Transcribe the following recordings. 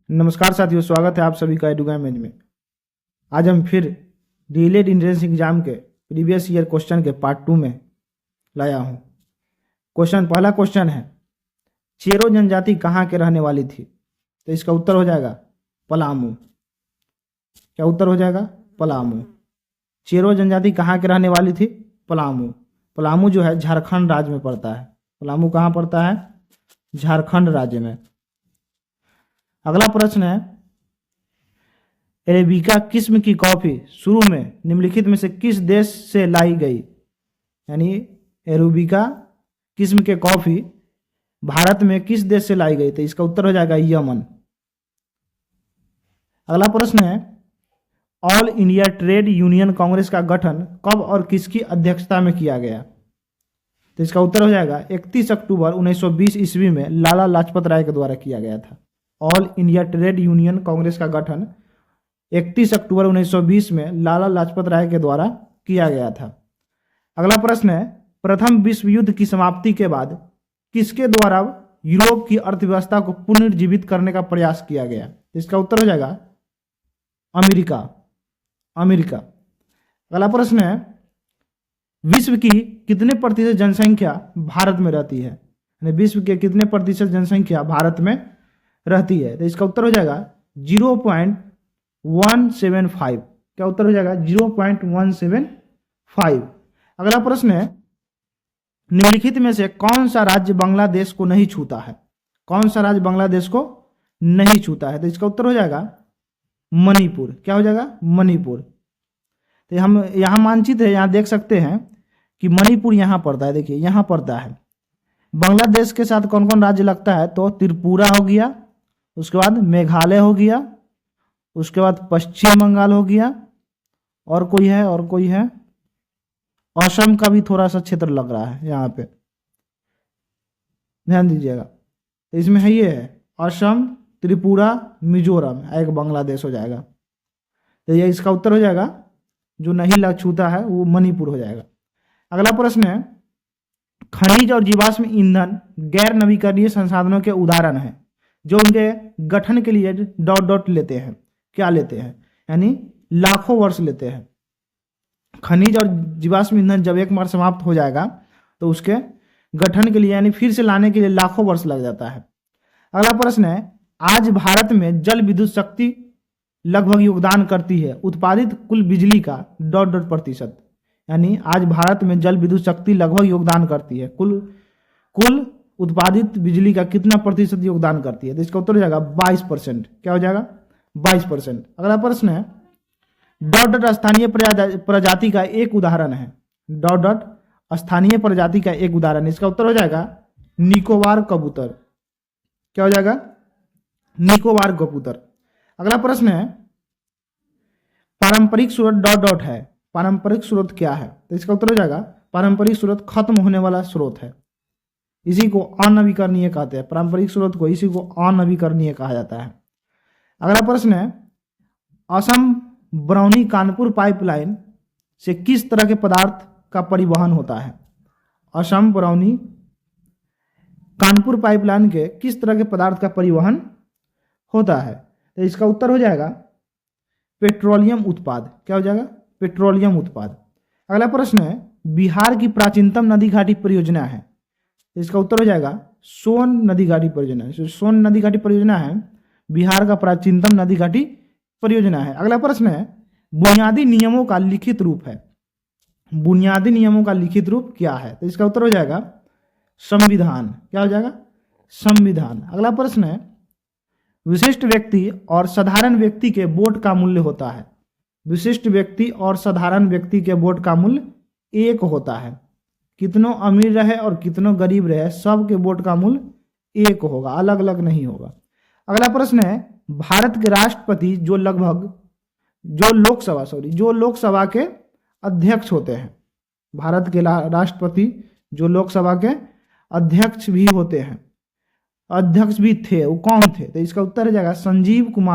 नमस्कार साथियों, स्वागत है आप सभी का एडुगा इमेज में। आज हम फिर डीएलएड एंट्रेंस एग्जाम के प्रीवियस ईयर क्वेश्चन के पार्ट 2 में लाया हूँ। पहला क्वेश्चन है, चेरो जनजाति कहाँ के रहने वाली थी? तो इसका उत्तर हो जाएगा पलामू। क्या उत्तर हो जाएगा? पलामू। चेरो जनजाति कहाँ के रहने वाली थी? पलामू। पलामू जो है झारखंड राज्य में पड़ता है। पलामू कहाँ पड़ता है? झारखंड राज्य में। अगला प्रश्न है, अरेबिका किस्म की कॉफी शुरू में निम्नलिखित में से किस देश से लाई गई? यानी अरेबिका किस्म के कॉफी भारत में किस देश से लाई गई? तो इसका उत्तर हो जाएगा यमन। अगला प्रश्न है, all India trade union Congress का गठन कब और किसकी अध्यक्षता में किया गया? तो इसका उत्तर हो जाएगा 31 अक्टूबर 1920 ईस्वी में लाला लाजपत राय के द्वारा किया गया था। All India trade union Congress का गठन 31 अक्टूबर 1920 में लाला लाजपत राय के द्वारा किया गया था। अगला प्रश्न है, प्रथम विश्व युद्ध की समाप्ति के बाद किसके द्वारा यूरोप की अर्थव्यवस्था को पुनर्जीवित करने का प्रयास किया गया? इसका उत्तर हो जाएगा अमेरिका। अगला प्रश्न है, विश्व की कितने प्रतिशत जनसंख्या भारत में रहती है? विश्व के कितने प्रतिशत जनसंख्या भारत में रहती है? तो इसका उत्तर हो जाएगा 0.175। क्या उत्तर हो जाएगा? 0.175। अगला प्रश्न है, निम्नलिखित में से कौन सा राज्य बांग्लादेश को नहीं छूता है? कौन सा राज्य बांग्लादेश को नहीं छूता है? तो इसका उत्तर हो जाएगा मणिपुर। क्या हो जाएगा? मणिपुर। तो हम यहाँ मानचित्र है, यहाँ देख सकते हैं कि मणिपुर यहाँ पड़ता है। देखिए यहाँ पड़ता है। बांग्लादेश के साथ कौन कौन राज्य लगता है? तो त्रिपुरा हो गया, उसके बाद मेघालय हो गया, उसके बाद पश्चिम बंगाल हो गया, और कोई है असम का भी थोड़ा सा क्षेत्र लग रहा है यहाँ पे, ध्यान दीजिएगा। इसमें है ये है असम, त्रिपुरा, मिजोरम, एक बांग्लादेश हो जाएगा। तो ये इसका उत्तर हो जाएगा, जो नहीं लग छूता है वो मणिपुर हो जाएगा। अगला प्रश्न है, खनिज और जीवाश्म ईंधन गैर नवीकरणीय संसाधनों के उदाहरण हैं जो उनके गठन के लिए ... लेते हैं। क्या लेते हैं? यानी लाखों वर्ष लेते हैं। खनिज और जीवाश्म ईंधन जब एक बार समाप्त हो जाएगा तो उसके गठन के लिए यानी फिर से लाने के लिए लाखों वर्ष लग जाता है। अगला प्रश्न है, आज भारत में जल विद्युत शक्ति लगभग योगदान करती है उत्पादित कुल बिजली का ... प्रतिशत। यानी आज भारत में जल विद्युत शक्ति लगभग योगदान करती है, कुल उत्पादित बिजली का कितना प्रतिशत योगदान करती है? तो इसका उत्तर हो जाएगा 22%। क्या हो जाएगा? 22%। अगला प्रश्न है, ... स्थानीय प्रजाति का एक उदाहरण है। ... स्थानीय प्रजाति का एक उदाहरण। इसका उत्तर हो जाएगा निकोबार कबूतर। क्या हो जाएगा? निकोबार कबूतर। अगला प्रश्न है, पारंपरिक स्रोत ... है। पारंपरिक स्रोत क्या है? तो इसका उत्तर हो जाएगा पारंपरिक स्रोत खत्म होने वाला स्रोत है, इसी को अनवीकरणीय कहते हैं। पारंपरिक स्रोत को इसी को अनवीकरणीय कहा जाता है। अगला प्रश्न है, असम बरौनी कानपुर पाइपलाइन से किस तरह के पदार्थ का परिवहन होता है? असम बरौनी कानपुर पाइपलाइन के किस तरह के पदार्थ का परिवहन होता है? तो इसका उत्तर हो जाएगा पेट्रोलियम उत्पाद। क्या हो जाएगा? पेट्रोलियम उत्पाद। अगला प्रश्न है, बिहार की प्राचीनतम नदी घाटी परियोजना है। तो इसका उत्तर हो जाएगा सोन नदी घाटी परियोजना। सोन नदी घाटी परियोजना है बिहार का प्राचीनतम नदी घाटी परियोजना है। अगला प्रश्न है, बुनियादी नियमों का लिखित रूप है। बुनियादी नियमों का लिखित रूप क्या है? तो इसका उत्तर हो जाएगा संविधान। क्या हो जाएगा? संविधान। अगला प्रश्न है, विशिष्ट व्यक्ति और साधारण व्यक्ति के वोट का मूल्य होता है। विशिष्ट व्यक्ति और साधारण व्यक्ति के वोट का मूल्य एक होता है। कितनों अमीर रहे और कितनों गरीब रहे, सबके वोट का मूल्य एक होगा, अलग अलग नहीं होगा। अगला प्रश्न है, भारत के राष्ट्रपति जो लोकसभा के अध्यक्ष होते हैं। भारत के राष्ट्रपति जो लोकसभा के अध्यक्ष भी होते हैं, अध्यक्ष भी थे, वो कौन थे? तो इसका उत्तर हो जाएगा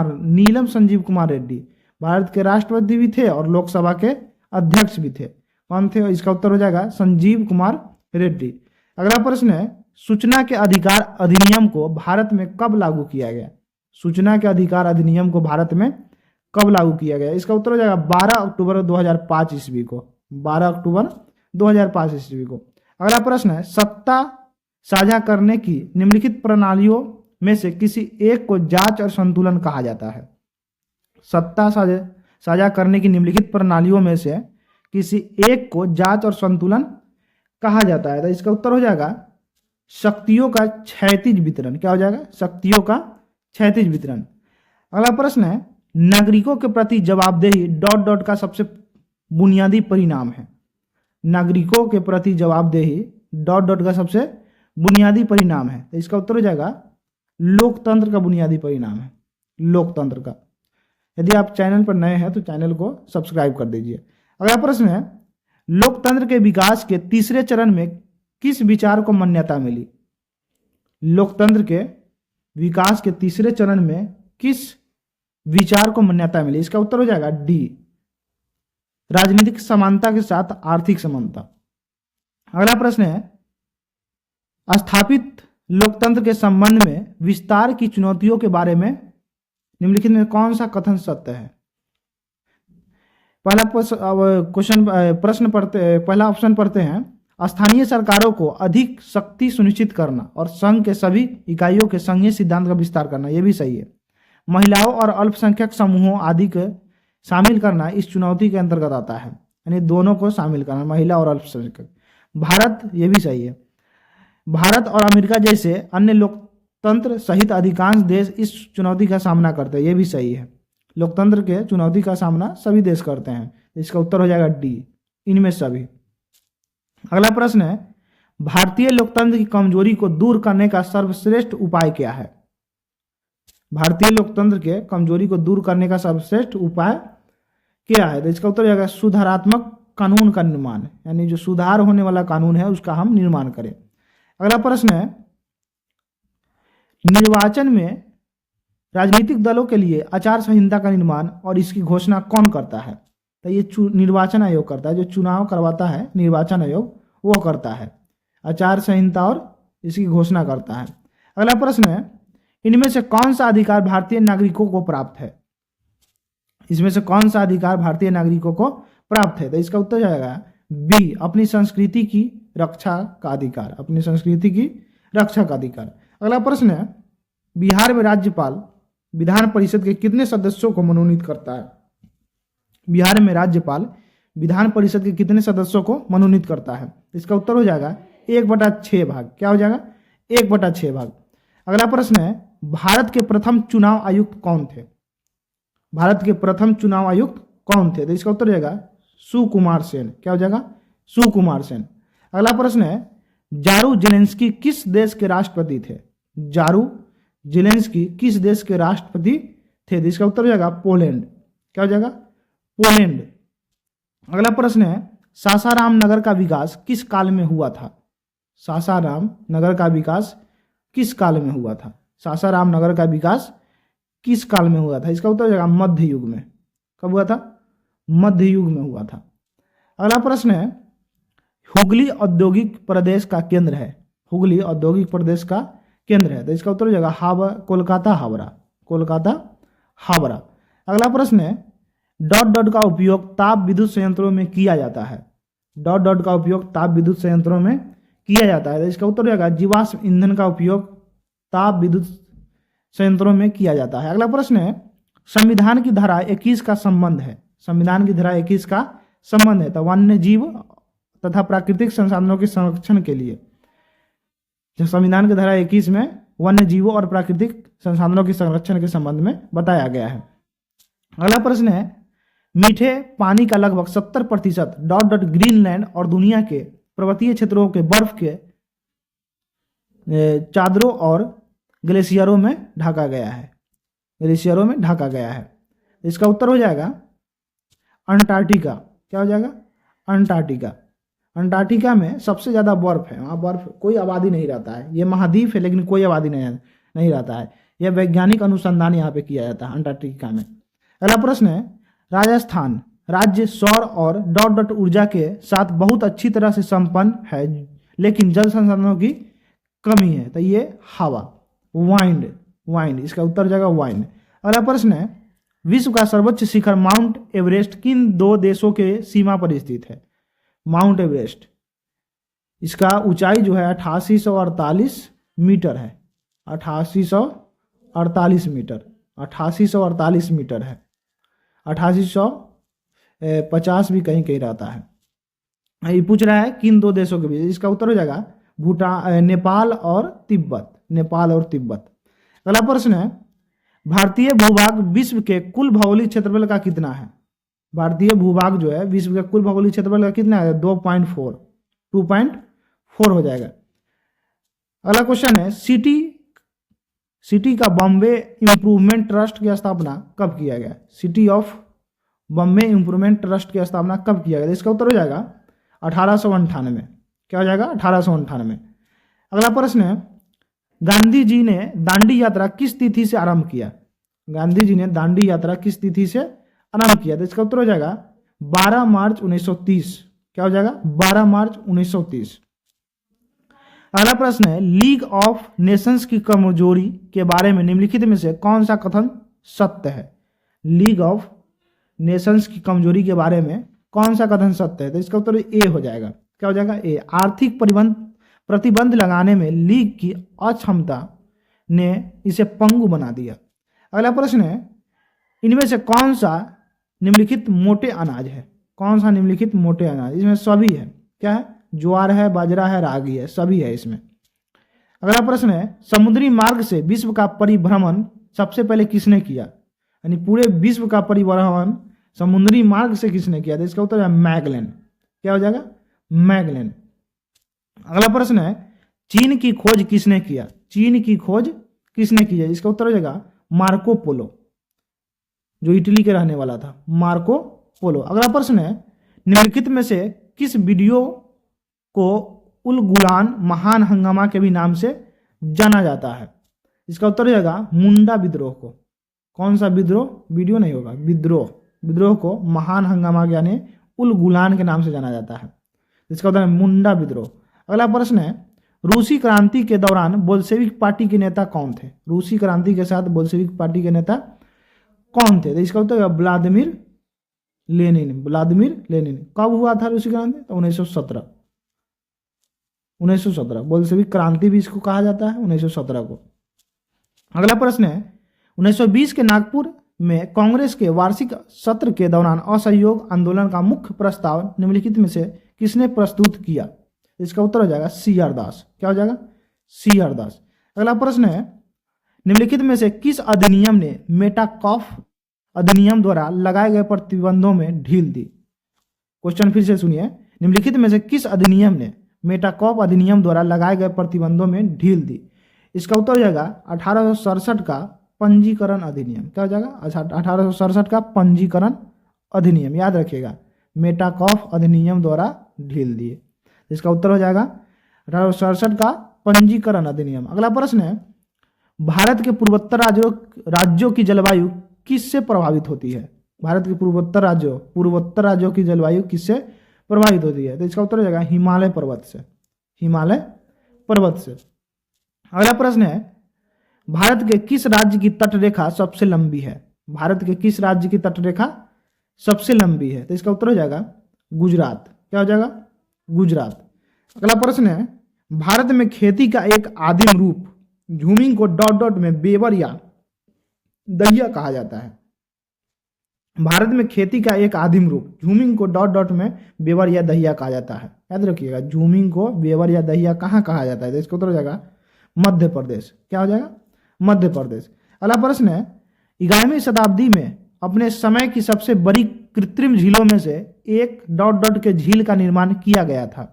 नीलम संजीव कुमार रेड्डी। भारत के राष्ट्रपति भी थे और लोकसभा के अध्यक्ष भी थे। कौन थे? इसका उत्तर हो जाएगा संजीव कुमार रेड्डी। अगला प्रश्न है, सूचना के अधिकार अधिनियम को भारत में कब लागू किया गया? सूचना के अधिकार अधिनियम को भारत में कब लागू किया गया? इसका उत्तर हो जाएगा 12 अक्टूबर 2005 ईस्वी को। 12 अक्टूबर 2005 ईस्वी को। अगला प्रश्न है, सत्ता साझा करने की निम्नलिखित प्रणालियों में से किसी एक को जांच और संतुलन कहा जाता है? सत्ता साझा करने की निम्नलिखित प्रणालियों में से किसी एक को जांच और संतुलन कहा जाता है। तो इसका उत्तर हो जाएगा शक्तियों का क्षैतिज वितरण। क्या हो जाएगा? शक्तियों का क्षैतिज वितरण। अगला प्रश्न है, नागरिकों के प्रति जवाबदेही ... का सबसे बुनियादी परिणाम है। नागरिकों के प्रति जवाबदेही ... का सबसे बुनियादी परिणाम है। तो इसका उत्तर हो जाएगा लोकतंत्र का बुनियादी परिणाम है, लोकतंत्र का। यदि आप चैनल पर नए हैं तो चैनल को सब्सक्राइब कर दीजिए। अगला प्रश्न है, लोकतंत्र के विकास के तीसरे चरण में किस विचार को मान्यता मिली? लोकतंत्र के विकास के तीसरे चरण में किस विचार को मान्यता मिली? इसका उत्तर हो जाएगा डी, राजनीतिक समानता के साथ आर्थिक समानता। अगला प्रश्न है, स्थापित लोकतंत्र के संबंध में विस्तार की चुनौतियों के बारे में निम्नलिखित में कौन सा कथन सत्य है? पहला ऑप्शन पढ़ते हैं, स्थानीय सरकारों को अधिक शक्ति सुनिश्चित करना और संघ के सभी इकाइयों के संघीय सिद्धांत का विस्तार करना, यह भी सही है। महिलाओं और अल्पसंख्यक समूहों आदि को शामिल करना इस चुनौती के अंतर्गत आता है, यानी दोनों को शामिल करना, महिला और अल्पसंख्यक। भारत, यह भी सही है। भारत और अमेरिका जैसे अन्य लोकतंत्र सहित अधिकांश देश इस चुनौती का सामना करते हैं, यह भी सही है। लोकतंत्र के चुनौती का सामना सभी देश करते हैं। इसका उत्तर हो जाएगा डी, इनमें सभी। अगला प्रश्न है, भारतीय लोकतंत्र की कमजोरी को दूर करने का सर्वश्रेष्ठ उपाय क्या है? भारतीय लोकतंत्र के कमजोरी को दूर करने का सर्वश्रेष्ठ उपाय क्या है? तो इसका उत्तर हो जाएगा सुधारात्मक कानून का निर्माण, यानी जो सुधार होने वाला कानून है उसका हम निर्माण करें। अगला प्रश्न है, निर्वाचन में राजनीतिक दलों के लिए आचार संहिता का निर्माण और इसकी घोषणा कौन करता है? तो ये निर्वाचन आयोग करता है, जो चुनाव करवाता है निर्वाचन आयोग वो करता है, आचार संहिता और इसकी घोषणा करता है। अगला प्रश्न है, इनमें से कौन सा अधिकार भारतीय नागरिकों को प्राप्त है? इसमें से कौन सा अधिकार भारतीय नागरिकों को प्राप्त है? तो इसका उत्तर जाएगा बी, अपनी संस्कृति की रक्षा का अधिकार, अपनी संस्कृति की रक्षा का अधिकार। अगला प्रश्न है, बिहार में राज्यपाल विधान परिषद के कितने सदस्यों को मनोनीत करता है? बिहार में राज्यपाल विधान परिषद के कितने सदस्यों को मनोनीत करता है? इसका उत्तर हो जाएगा 1/6 भाग। क्या हो जाएगा? 1/6 भाग। अगला प्रश्न है, भारत के प्रथम चुनाव आयुक्त कौन थे? भारत के प्रथम चुनाव आयुक्त कौन थे? तो इसका उत्तर हो जाएगा सुकुमार सेन। क्या हो जाएगा? सुकुमार सेन। अगला प्रश्न है, जारू जेलेंस्की किस देश के राष्ट्रपति थे? जारू जेलेंस्की किस देश के राष्ट्रपति थे? तो इसका उत्तर हो जाएगा पोलैंड। क्या हो जाएगा? पोलैंड। अगला प्रश्न है, सासाराम नगर का विकास किस काल में हुआ था? सासाराम नगर का विकास किस काल में हुआ था? सासाराम नगर का विकास किस काल में हुआ था? इसका उत्तर हो जाएगा मध्य युग में। कब हुआ था? मध्य युग में हुआ था। अगला प्रश्न है, हुगली औद्योगिक प्रदेश का केंद्र है। हुगली औद्योगिक प्रदेश का केंद्र है। तो इसका उत्तर हो जाएगा कोलकाता हावड़ा। कोलकाता हावड़ा। अगला प्रश्न है, ... का उपयोग ताप विद्युत संयंत्रों में किया जाता है। ... का उपयोग ताप विद्युत संयंत्रों में किया जाता है। तो इसका उत्तर हो जाएगा जीवाश्म ईंधन का उपयोग ताप विद्युत संयंत्रों में किया जाता है। अगला प्रश्न है, संविधान की धारा 21 का संबंध है। संविधान की धारा 21 का संबंध है तो वन्य जीव तथा प्राकृतिक संसाधनों के संरक्षण के लिए। जो संविधान की धारा 21 में वन्य जीवों और प्राकृतिक संसाधनों के संरक्षण के संबंध में बताया गया है। अगला प्रश्न है, मीठे पानी का लगभग 70% ... ग्रीनलैंड और दुनिया के पर्वतीय क्षेत्रों के बर्फ के चादरों और ग्लेशियरों में ढका गया है। ग्लेशियरों में ढका गया है। इसका उत्तर हो जाएगा अंटार्कटिका। क्या हो जाएगा? अंटार्कटिका। अंटार्कटिका में सबसे ज़्यादा बर्फ है, वहाँ बर्फ कोई आबादी नहीं रहता है। ये महाद्वीप है लेकिन कोई आबादी नहीं रहता है। यह वैज्ञानिक अनुसंधान यहाँ पे किया जाता है अंटार्कटिका में। अगला प्रश्न है, राजस्थान राज्य सौर और ... ऊर्जा के साथ बहुत अच्छी तरह से संपन्न है लेकिन जल संसाधनों की कमी है। तो ये हवा, वाइंड, वाइन, इसका उत्तर हो जाएगा वाइन। अगला प्रश्न है, विश्व का सर्वोच्च शिखर माउंट एवरेस्ट किन दो देशों के सीमा पर स्थित है? माउंट एवरेस्ट, इसका ऊंचाई जो है 8848 मीटर है, 8848 मीटर, 8848 मीटर है, 8850 भी कहीं कहीं रहता है। ये पूछ रहा है किन दो देशों के बीच, इसका उत्तर हो जाएगा भूटान, नेपाल और तिब्बत, नेपाल और तिब्बत। अगला प्रश्न है, भारतीय भूभाग विश्व के कुल भौगोलिक क्षेत्रफल का कितना है? भारतीय भूभाग जो है विश्व के कुल भौगोलिक क्षेत्रफल का कितना है? 2.4 हो जाएगा। अगला क्वेश्चन है, सिटी का बॉम्बे इंप्रूवमेंट ट्रस्ट की स्थापना कब किया गया? City of Bombay improvement trust की स्थापना कब किया गया? इसका उत्तर हो जाएगा 1898। क्या हो जाएगा? 1898। अगला प्रश्न है, गांधी जी ने दांडी यात्रा किस तिथि से आरंभ किया? गांधी जी ने दांडी यात्रा किस तिथि से आरंभ किया? तो इसका उत्तर हो जाएगा 12 मार्च 1930। क्या हो जाएगा? 12 मार्च 1930। अगला प्रश्न है, लीग ऑफ नेशंस की कमजोरी के बारे में निम्नलिखित में से कौन सा कथन सत्य है? लीग ऑफ नेशंस की कमजोरी के बारे में कौन सा कथन सत्य है? तो इसका उत्तर ए हो जाएगा। क्या हो जाएगा? ए। आर्थिक प्रतिबंध लगाने में लीग की अक्षमता ने इसे पंगु बना दिया। अगला प्रश्न है, इनमें से कौन सा निम्नलिखित मोटे अनाज है? कौन सा निम्नलिखित मोटे अनाज? इसमें सभी है। क्या है? ज्वार है, बाजरा है, रागी है, सभी है इसमें। अगला प्रश्न है, समुद्री मार्ग से विश्व का परिभ्रमण सबसे पहले किसने किया? यानी पूरे विश्व का परिभ्रमण समुद्री मार्ग से किसने किया? तो इसका उत्तर है मैगलन। क्या हो जाएगा? मैगलन। अगला प्रश्न है, चीन की खोज किसने किया? चीन की खोज किसने की है? इसका उत्तर हो जाएगा मार्को पोलो, जो इटली के रहने वाला था, मार्को पोलो। अगला प्रश्न है, निम्नलिखित में से किस वीडियो को उल गुलान महान हंगामा के भी नाम से जाना जाता है? इसका उत्तर हो जाएगा मुंडा विद्रोह को। कौन सा विद्रोह? वीडियो नहीं होगा, विद्रोह। विद्रोह को महान हंगामा यानी उल गुलान के नाम से जाना जाता है। इसका उत्तर है मुंडा विद्रोह। अगला प्रश्न है, रूसी क्रांति के दौरान बोल्शेविक पार्टी के नेता कौन थे? रूसी क्रांति के साथ बोल्शेविक पार्टी के नेता कौन थे? तो इसका उत्तर है व्लादिमीर लेनिन। Vladimir Lenin. कब हुआ था रूसी क्रांति? तो 1917। 1917 बोल्शेविक क्रांति भी इसको कहा जाता है, 1917 को। अगला प्रश्न है, 1920 के नागपुर में कांग्रेस के वार्षिक सत्र के दौरान असहयोग आंदोलन का मुख्य प्रस्ताव निम्नलिखित में से किसने प्रस्तुत किया? इसका उत्तर हो जाएगा CR दास। क्या हो जाएगा? CR दास। अगला प्रश्न है, निम्नलिखित में से किस अधिनियम ने मेटाकॉफ अधिनियम द्वारा लगाए गए प्रतिबंधों में ढील दी? क्वेश्चन फिर से सुनिए, निम्नलिखित में से किस अधिनियम ने मेटाकॉफ अधिनियम द्वारा लगाए गए प्रतिबंधों में ढील दी? इसका उत्तर हो जाएगा 1867 का पंजीकरण अधिनियम। क्या हो जाएगा? 1867 का पंजीकरण अधिनियम, याद रखिएगा, मेटाकॉफ अधिनियम द्वारा ढील दिए। इसका उत्तर हो जाएगा 1867 का पंजीकरण अधिनियम। अगला प्रश्न है, भारत के पूर्वोत्तर राज्यों की जलवायु किससे प्रभावित होती है? भारत के पूर्वोत्तर राज्यों की जलवायु किससे प्रभावित होती है? तो इसका उत्तर हो जाएगा हिमालय पर्वत से। हिमालय पर्वत से। अगला प्रश्न है, भारत के किस राज्य की तटरेखा सबसे लंबी है? भारत के किस राज्य की तटरेखा सबसे लंबी है? तो इसका उत्तर हो जाएगा गुजरात। क्या हो जाएगा? गुजरात। अगला प्रश्न है, भारत में खेती का एक आदिम रूप झूमिंग को डॉट डॉट में बेवर या दहिया कहा जाता है। भारत में खेती का एक आदिम रूप झूमिंग को डॉट डॉट में बेवर या दहिया कहा जाता है। याद रखिएगा, झूमिंग को बेवर या दहिया कहाँ कहा जाता है? तो इसका उत्तर हो जाएगा मध्य प्रदेश। क्या हो जाएगा? मध्य प्रदेश। अगला प्रश्न है, 11वीं शताब्दी में अपने समय की सबसे बड़ी कृत्रिम झीलों में से एक डॉट डॉट के झील का निर्माण किया गया था।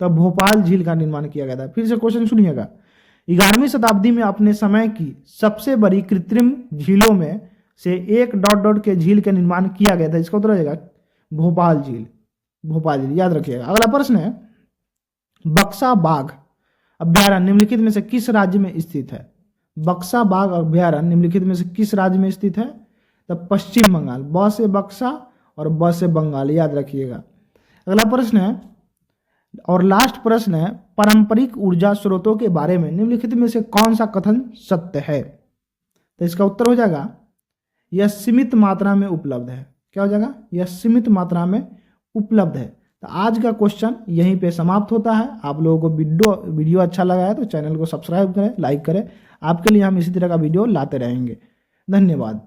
तो भोपाल झील का निर्माण किया गया था। फिर से क्वेश्चन सुनिएगा, 11वीं शताब्दी में अपने समय की सबसे बड़ी कृत्रिम झीलों में से एक डॉट डॉट के झील का निर्माण किया गया था। इसका उत्तर हो जाएगा भोपाल झील। भोपाल झील, याद रखिएगा। अगला प्रश्न है, बक्सा बाघ अभ्यारण्य निम्नलिखित में से किस राज्य में स्थित है? बक्सा बाघ अभ्यारण्य निम्नलिखित में से किस राज्य में स्थित है? तो पश्चिम बंगाल। ब से बक्सा और ब से बंगाल, याद रखिएगा। अगला प्रश्न है और लास्ट प्रश्न है, पारंपरिक ऊर्जा स्रोतों के बारे में निम्नलिखित में से कौन सा कथन सत्य है? तो इसका उत्तर हो जाएगा यह सीमित मात्रा में उपलब्ध है। क्या हो जाएगा? यह सीमित मात्रा में उपलब्ध है। तो आज का क्वेश्चन यहीं पे समाप्त होता है। आप लोगों को वीडियो अच्छा लगा है तो चैनल को सब्सक्राइब करें, लाइक करें। आपके लिए हम इसी तरह का वीडियो लाते रहेंगे। धन्यवाद।